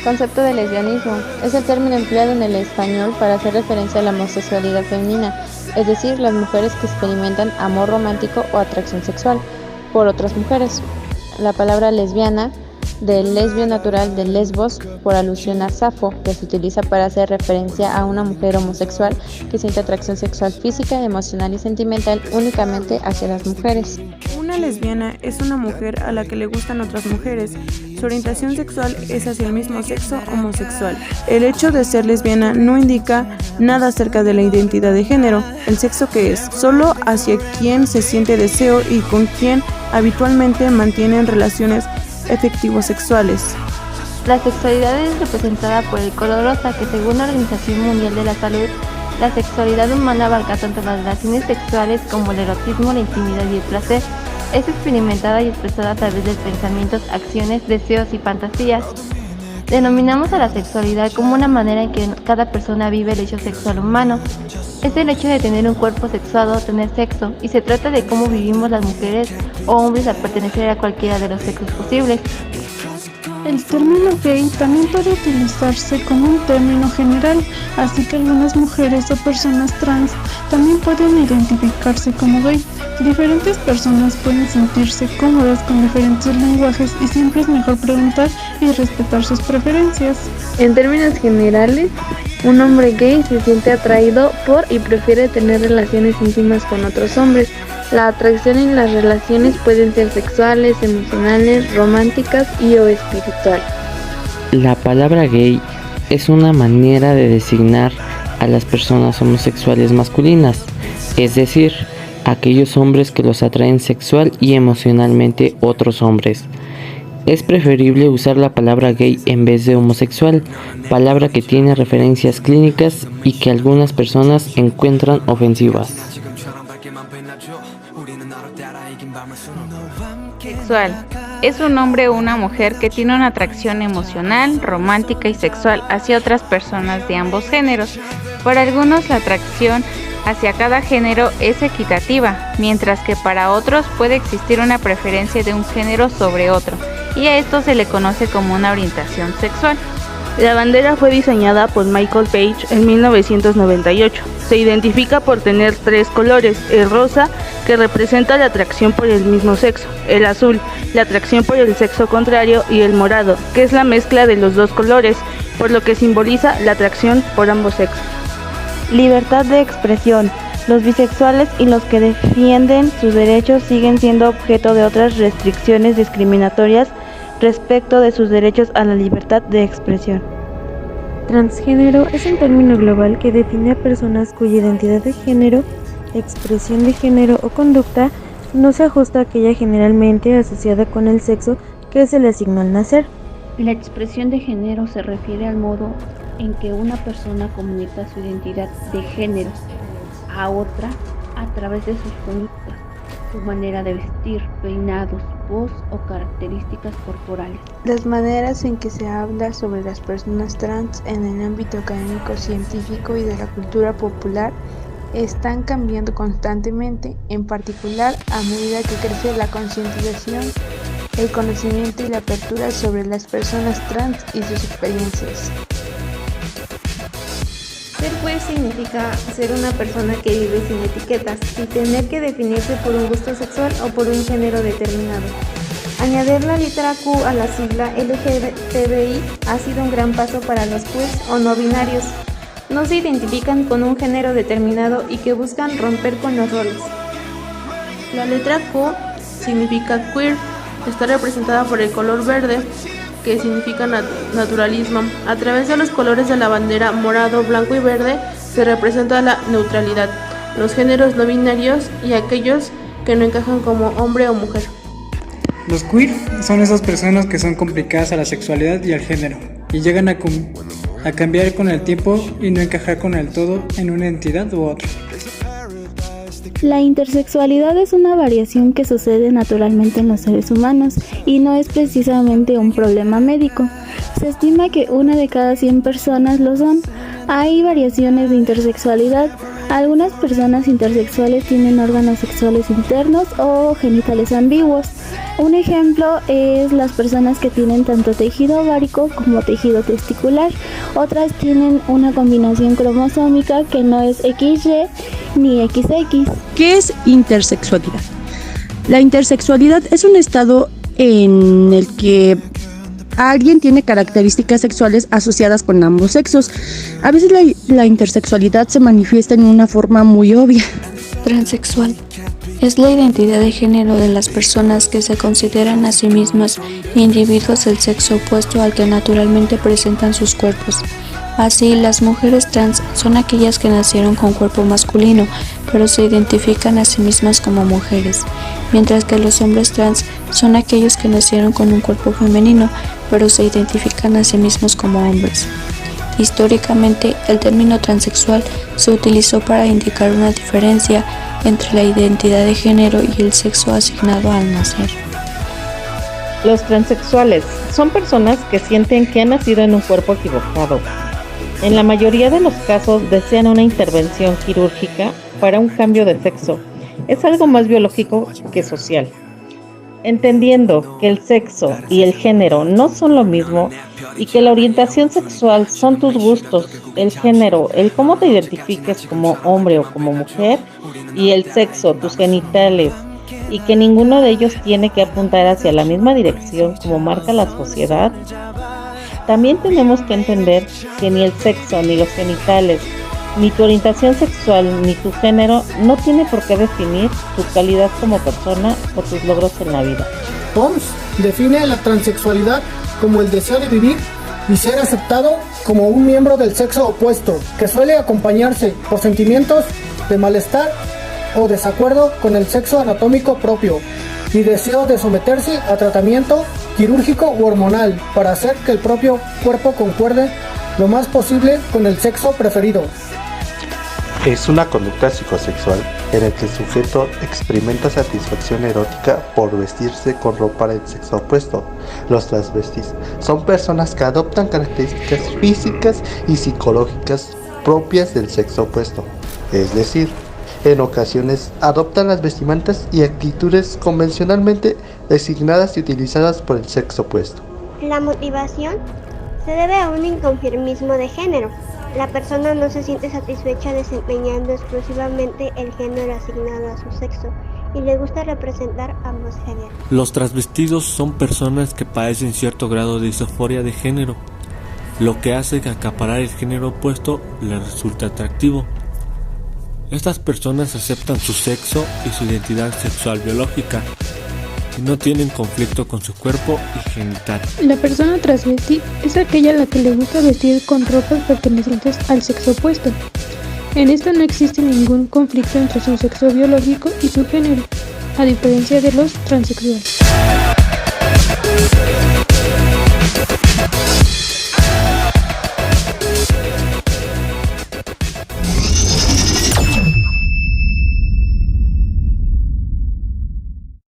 Concepto de lesbianismo. Es el término empleado en el español para hacer referencia a la homosexualidad femenina, es decir, las mujeres que experimentan amor romántico o atracción sexual por otras mujeres. La palabra lesbiana, del lesbio natural de Lesbos, por alusión a Safo, que se utiliza para hacer referencia a una mujer homosexual que siente atracción sexual física, emocional y sentimental únicamente hacia las mujeres. Una lesbiana es una mujer a la que le gustan otras mujeres. Su orientación sexual es hacia el mismo sexo homosexual. El hecho de ser lesbiana no indica nada acerca de la identidad de género, el sexo que es, solo hacia quien se siente deseo y con quien habitualmente mantienen relaciones efectivo-sexuales. La sexualidad es representada por el color rosa, que según la Organización Mundial de la Salud, la sexualidad humana abarca tanto las relaciones sexuales como el erotismo, la intimidad y el placer. Es experimentada y expresada a través de pensamientos, acciones, deseos y fantasías. Denominamos a la sexualidad como una manera en que cada persona vive el hecho sexual humano. Es el hecho de tener un cuerpo sexuado, tener sexo, y se trata de cómo vivimos las mujeres o hombres al pertenecer a cualquiera de los sexos posibles. El término gay también puede utilizarse como un término general, así que algunas mujeres o personas trans también pueden identificarse como gay. Diferentes personas pueden sentirse cómodas con diferentes lenguajes y siempre es mejor preguntar y respetar sus preferencias. En términos generales, un hombre gay se siente atraído por y prefiere tener relaciones íntimas con otros hombres. La atracción en las relaciones pueden ser sexuales, emocionales, románticas y o espiritual. La palabra gay es una manera de designar a las personas homosexuales masculinas, es decir, aquellos hombres que los atraen sexual y emocionalmente otros hombres. Es preferible usar la palabra gay en vez de homosexual, palabra que tiene referencias clínicas y que algunas personas encuentran ofensivas. Sexual. Es un hombre o una mujer que tiene una atracción emocional, romántica y sexual hacia otras personas de ambos géneros. Para algunos la atracción hacia cada género es equitativa, mientras que para otros puede existir una preferencia de un género sobre otro, y a esto se le conoce como una orientación sexual. La bandera fue diseñada por Michael Page en 1998. Se identifica por tener 3 colores: el rosa, que representa la atracción por el mismo sexo; el azul, la atracción por el sexo contrario; y el morado, que es la mezcla de los 2 colores, por lo que simboliza la atracción por ambos sexos. Libertad de expresión. Los bisexuales y los que defienden sus derechos siguen siendo objeto de otras restricciones discriminatorias respecto de sus derechos a la libertad de expresión. Transgénero es un término global que define a personas cuya identidad de género, expresión de género o conducta no se ajusta a aquella generalmente asociada con el sexo que se le asignó al nacer. La expresión de género se refiere al modo en que una persona comunica su identidad de género a otra a través de sus conductas, su manera de vestir, peinados, voz o características corporales. Las maneras en que se habla sobre las personas trans en el ámbito académico, científico y de la cultura popular están cambiando constantemente, en particular a medida que crece la concientización, el conocimiento y la apertura sobre las personas trans y sus experiencias. Ser queer significa ser una persona que vive sin etiquetas, sin tener que definirse por un gusto sexual o por un género determinado. Añadir la letra Q a la sigla LGTBI ha sido un gran paso para los queers o no binarios. No se identifican con un género determinado y que buscan romper con los roles. La letra Q significa queer, está representada por el color verde, que significa naturalismo. A través de los colores de la bandera morado, blanco y verde se representa la neutralidad, los géneros no binarios y aquellos que no encajan como hombre o mujer. Los queer son esas personas que son complicadas a la sexualidad y al género y llegan a cambiar con el tiempo y no encajar con el todo en una entidad u otra. La intersexualidad es una variación que sucede naturalmente en los seres humanos y no es precisamente un problema médico. Se estima que 1 de cada 100 personas lo son. Hay variaciones de intersexualidad. Algunas personas intersexuales tienen órganos sexuales internos o genitales ambiguos. Un ejemplo es las personas que tienen tanto tejido ovárico como tejido testicular. Otras tienen una combinación cromosómica que no es XY ni XX. ¿Qué es intersexualidad? La intersexualidad es un estado en el que alguien tiene características sexuales asociadas con ambos sexos. A veces la intersexualidad se manifiesta en una forma muy obvia. Transexual es la identidad de género de las personas que se consideran a sí mismas individuos del sexo opuesto al que naturalmente presentan sus cuerpos. Así, las mujeres trans son aquellas que nacieron con cuerpo masculino, pero se identifican a sí mismas como mujeres, mientras que los hombres trans son aquellos que nacieron con un cuerpo femenino, pero se identifican a sí mismos como hombres. Históricamente, el término transexual se utilizó para indicar una diferencia entre la identidad de género y el sexo asignado al nacer. Los transexuales son personas que sienten que han nacido en un cuerpo equivocado. En la mayoría de los casos desean una intervención quirúrgica para un cambio de sexo. Es algo más biológico que social. Entendiendo que el sexo y el género no son lo mismo y que la orientación sexual son tus gustos, el género, el cómo te identifiques como hombre o como mujer, y el sexo, tus genitales, y que ninguno de ellos tiene que apuntar hacia la misma dirección como marca la sociedad. También tenemos que entender que ni el sexo, ni los genitales, ni tu orientación sexual, ni tu género no tiene por qué definir tu calidad como persona o tus logros en la vida. OMS define la transexualidad como el deseo de vivir y ser aceptado como un miembro del sexo opuesto, que suele acompañarse por sentimientos de malestar o desacuerdo con el sexo anatómico propio y deseo de someterse a tratamiento quirúrgico u hormonal para hacer que el propio cuerpo concuerde lo más posible con el sexo preferido. Es una conducta psicosexual en la que el sujeto experimenta satisfacción erótica por vestirse con ropa del sexo opuesto. Los transvestis son personas que adoptan características físicas y psicológicas propias del sexo opuesto, es decir, en ocasiones adoptan las vestimentas y actitudes convencionalmente designadas y utilizadas por el sexo opuesto. La motivación se debe a un inconformismo de género. La persona no se siente satisfecha desempeñando exclusivamente el género asignado a su sexo y le gusta representar ambos géneros. Los transvestidos son personas que padecen cierto grado de disforia de género, lo que hace que acaparar el género opuesto les resulte atractivo. Estas personas aceptan su sexo y su identidad sexual biológica y no tienen conflicto con su cuerpo y genital. La persona transvesti es aquella a la que le gusta vestir con ropas pertenecientes al sexo opuesto. En esta no existe ningún conflicto entre su sexo biológico y su género, a diferencia de los transexuales.